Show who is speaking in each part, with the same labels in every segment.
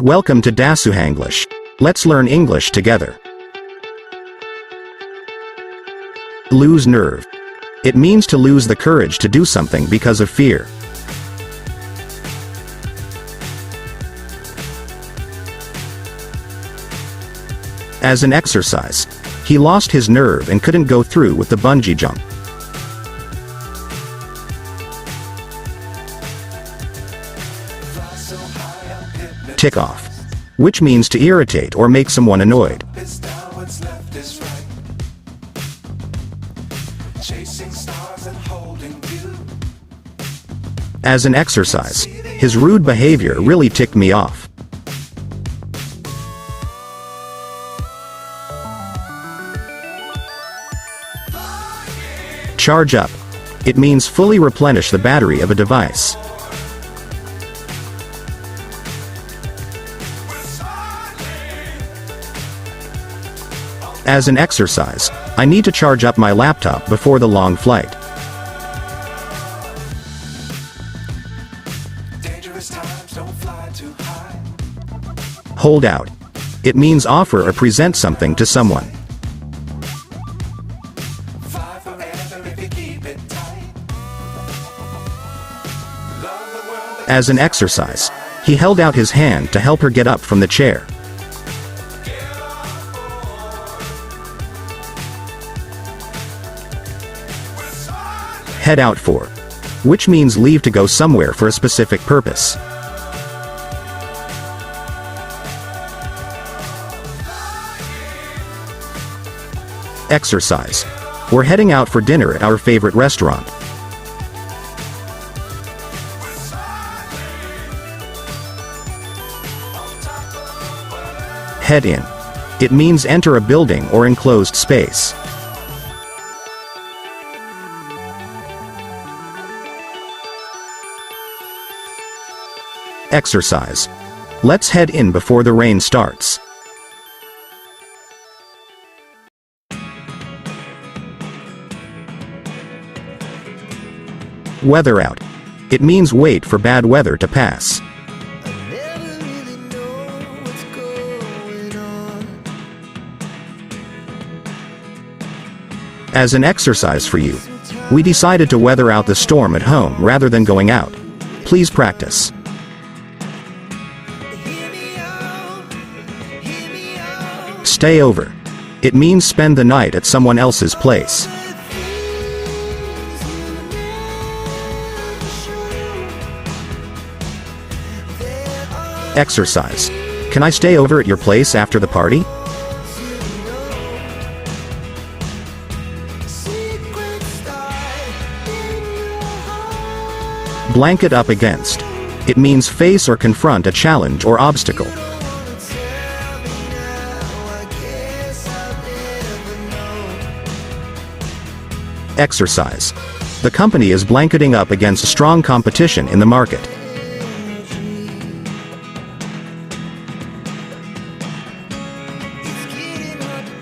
Speaker 1: Welcome to Dasuhanglish. Let's learn English together. Lose nerve. It means to lose the courage to do something because of fear. As an exercise, he lost his nerve and couldn't go through with the bungee jump. Tick off, which means to irritate or make someone annoyed. As an exercise, his rude behavior really ticked me off. Charge up. It means fully replenish the battery of a device. As an exercise, I need to charge up my laptop before the long flight. Hold out. It means offer or present something to someone. As an exercise, he held out his hand to help her get up from the chair. Head out for, which means leave to go somewhere for a specific purpose. Exercise. We're heading out for dinner at our favorite restaurant. Head in. It means enter a building or enclosed space. Exercise. Let's head in before the rain starts. Weather out. It means wait for bad weather to pass. As an exercise for you, we decided to weather out the storm at home rather than going out. Please practice. Stay over. It means spend the night at someone else's place. Exercise. Can I stay over at your place after the party? Blanket up against. It means face or confront a challenge or obstacle. Exercise. The company is blanketing up against strong competition in the market.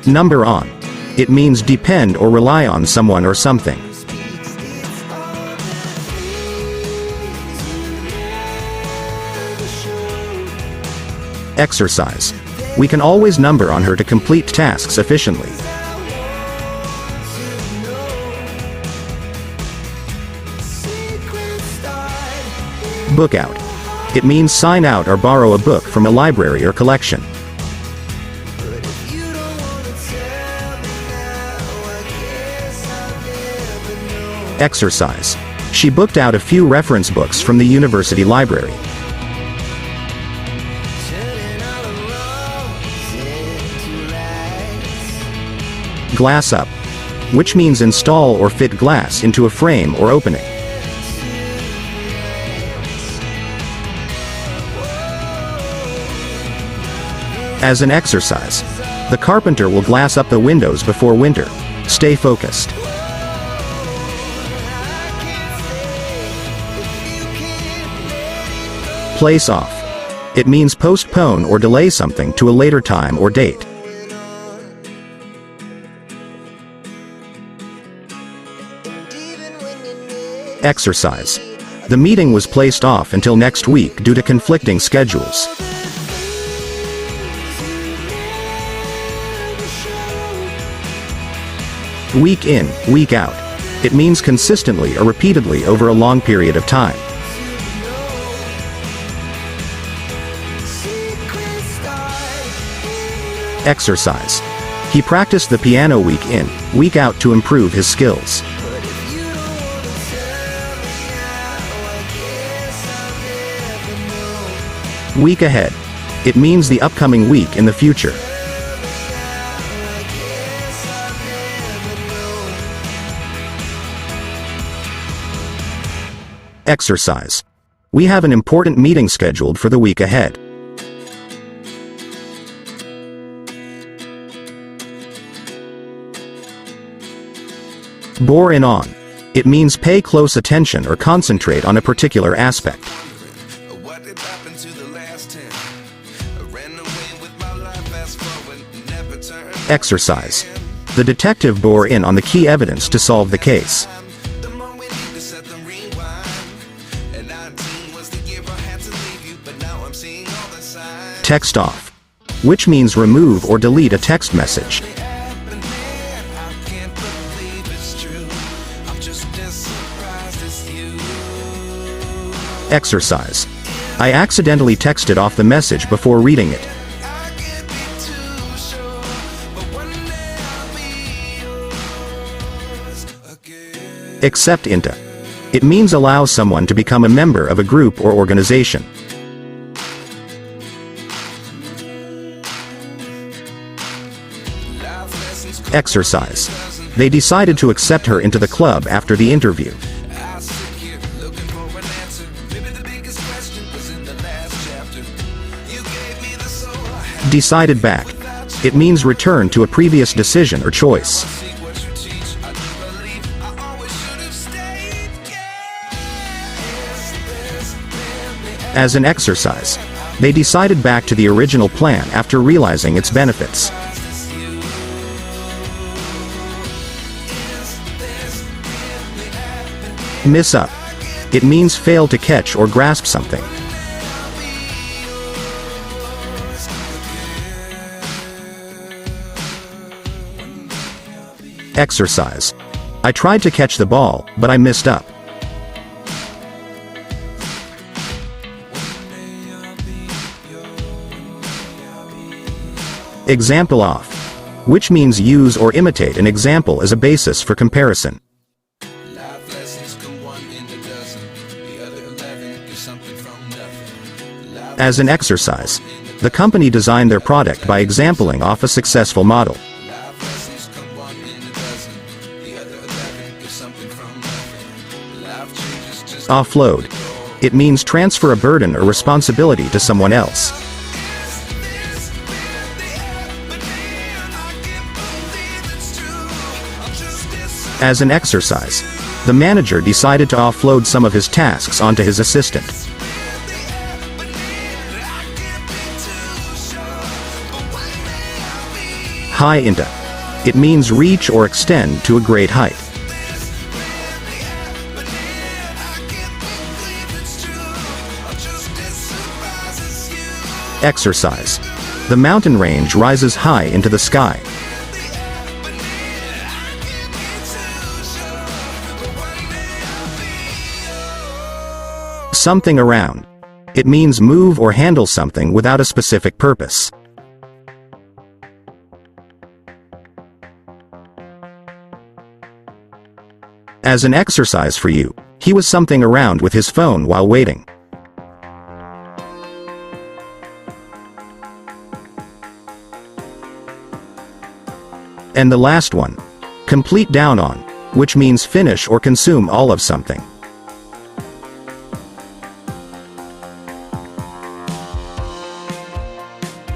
Speaker 1: Number on. It means depend or rely on someone or something. Exercise. We can always number on her to complete tasks efficiently. Book out. It means sign out or borrow a book from a library or collection. Exercise. She booked out a few reference books from the university library. Glass up, which means install or fit glass into a frame or opening. As an exercise, the carpenter will glass up the windows before winter. Stay focused. Place off. It means postpone or delay something to a later time or date. Exercise. The meeting was placed off until next week due to conflicting schedules. Week in, week out. It means consistently or repeatedly over a long period of time. Exercise. He practiced the piano week in, week out to improve his skills. Week ahead. It means the upcoming week in the future. Exercise. We have an important meeting scheduled for the week ahead. Bore in on. It means pay close attention or concentrate on a particular aspect. Exercise. The detective bore in on the key evidence to solve the case. Text off. Which means remove or delete a text message. Exercise. I accidentally texted off the message before reading it. Accept into. It means allow someone to become a member of a group or organization. Exercise. They decided to accept her into the club after the interview. Decided back. It means return to a previous decision or choice. As an exercise. They decided back to the original plan after realizing its benefits. Miss up. It means fail to catch or grasp something. Exercise. I tried to catch the ball, but I missed up. Example off. Which means use or imitate an example as a basis for comparison. As an exercise. The company designed their product by exampling off a successful model. Offload. It means transfer a burden or responsibility to someone else. As an exercise. The manager decided to offload some of his tasks onto his assistant. High into. It means reach or extend to a great height. Exercise. The mountain range rises high into the sky. Something around. It means move or handle something without a specific purpose. As an exercise for you, he was something around with his phone while waiting. And the last one. Complete down on, which means finish or consume all of something.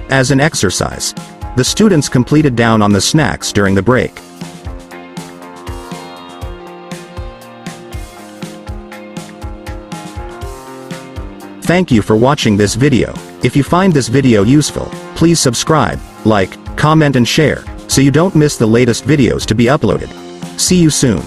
Speaker 1: As an exercise. The students completed down on the snacks during the break. Thank you for watching this video. If you find this video useful, please subscribe, like, comment and share, so you don't miss the latest videos to be uploaded. See you soon.